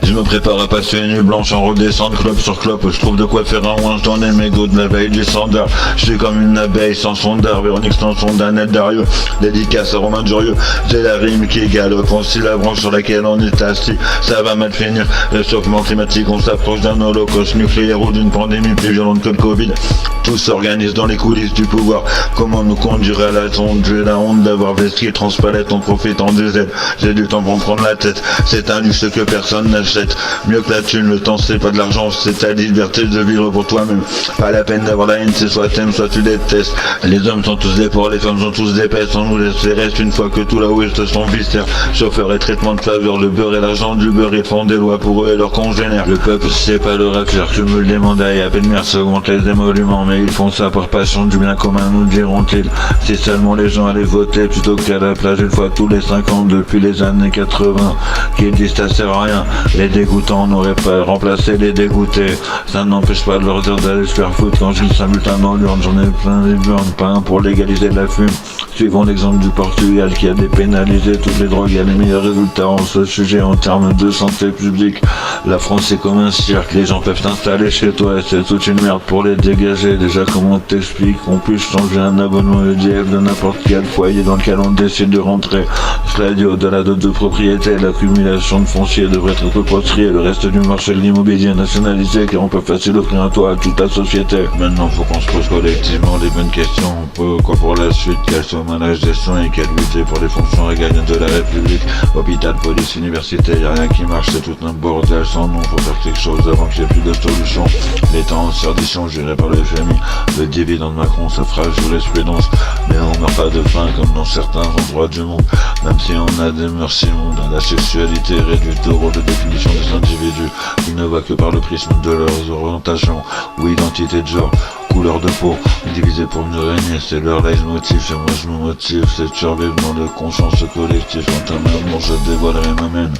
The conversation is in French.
Je me prépare à passer une nuit blanche en redescendre clope sur clope. Je trouve de quoi faire un ouin, j'en ai mes go de la veille du standard. Je suis comme une abeille sans sondard, Véronique Sanson d'Annette Dario. Dédicace à Romain Durieux, j'ai la rime qui galope. Si la branche sur laquelle on est assis, ça va mal finir. Réchauffement climatique, on s'approche d'un holocauste nucléaire ou d'une pandémie plus violente que le Covid. Tout s'organise dans les coulisses du pouvoir. Comment nous conduire à la tombe? J'ai la honte d'avoir vesti transpalette en profitant des aides. J'ai du temps pour me prendre la tête. C'est un luxe que personne n'achète. Mieux que la thune, le temps c'est pas de l'argent, c'est ta liberté de vivre pour toi-même. Pas la peine d'avoir la haine, c'est soit t'aimes, soit tu détestes. Les hommes sont tous des porcs, les femmes sont tous des pètes. On nous laisse les restes une fois que tout là-haut est son viscère. Chauffeur et traitement de faveur, le beurre et l'argent du beurre, ils font des lois pour eux et leurs congénères. Le peuple c'est pas le racleur, cumule des mandats et à peine merci augmente les émoluments. Mais ils font ça par passion du bien commun, nous diront-ils. Si seulement les gens allaient voter plutôt qu'à la plage une fois tous les 5 ans depuis les années 80. Qu'ils disent ça sert à rien, les dégoûtants n'auraient pas remplacé les dégoûtés. Ça n'empêche pas de leur dire d'aller se faire foutre quand j'ai le bulletin dans l'urne. J'en ai plein les burnes, pas un pour légaliser la fume. Suivons l'exemple du Portugal qui a dépénalisé toutes les drogues, il y a les meilleurs résultats en ce sujet en termes de santé publique. La France c'est comme un cirque, les gens peuvent s'installer chez toi et c'est toute une merde pour les dégager. Déjà comment t'expliques qu'on puisse changer un abonnement EDF de n'importe quel foyer dans lequel on décide de rentrer. Cela dit, au-delà de deux propriétés, l'accumulation de foncier devrait être repatriée, le reste du marché de l'immobilier nationalisé car on peut facilement offrir un toit à toute la société. Maintenant faut qu'on se pose collectivement les bonnes questions. Quoi pour la suite? Quel sommelage des soins et quelle lutte pour les fonctions régaliennes de la République? Hôpital, police, université, y'a rien qui marche, c'est tout un bordel sans nom. Faut faire quelque chose avant qu'il n'y ait plus de solution. L'État en serdition géré par le FMI, le dividende Macron ça fera jurisprudence. Mais on meurt pas de faim comme dans certains endroits du monde. Même si on a des mœurs immondes, la sexualité réduite au rôle de définition des individus. Ils ne voient que par le prisme de leurs orientations ou identité de genre, couleur de peau, divisé pour mieux régner, c'est leur leitmotiv et moi je me motive, c'est de survivre dans le conscience collectif. En termes d'amour je dévoilerai ma mène.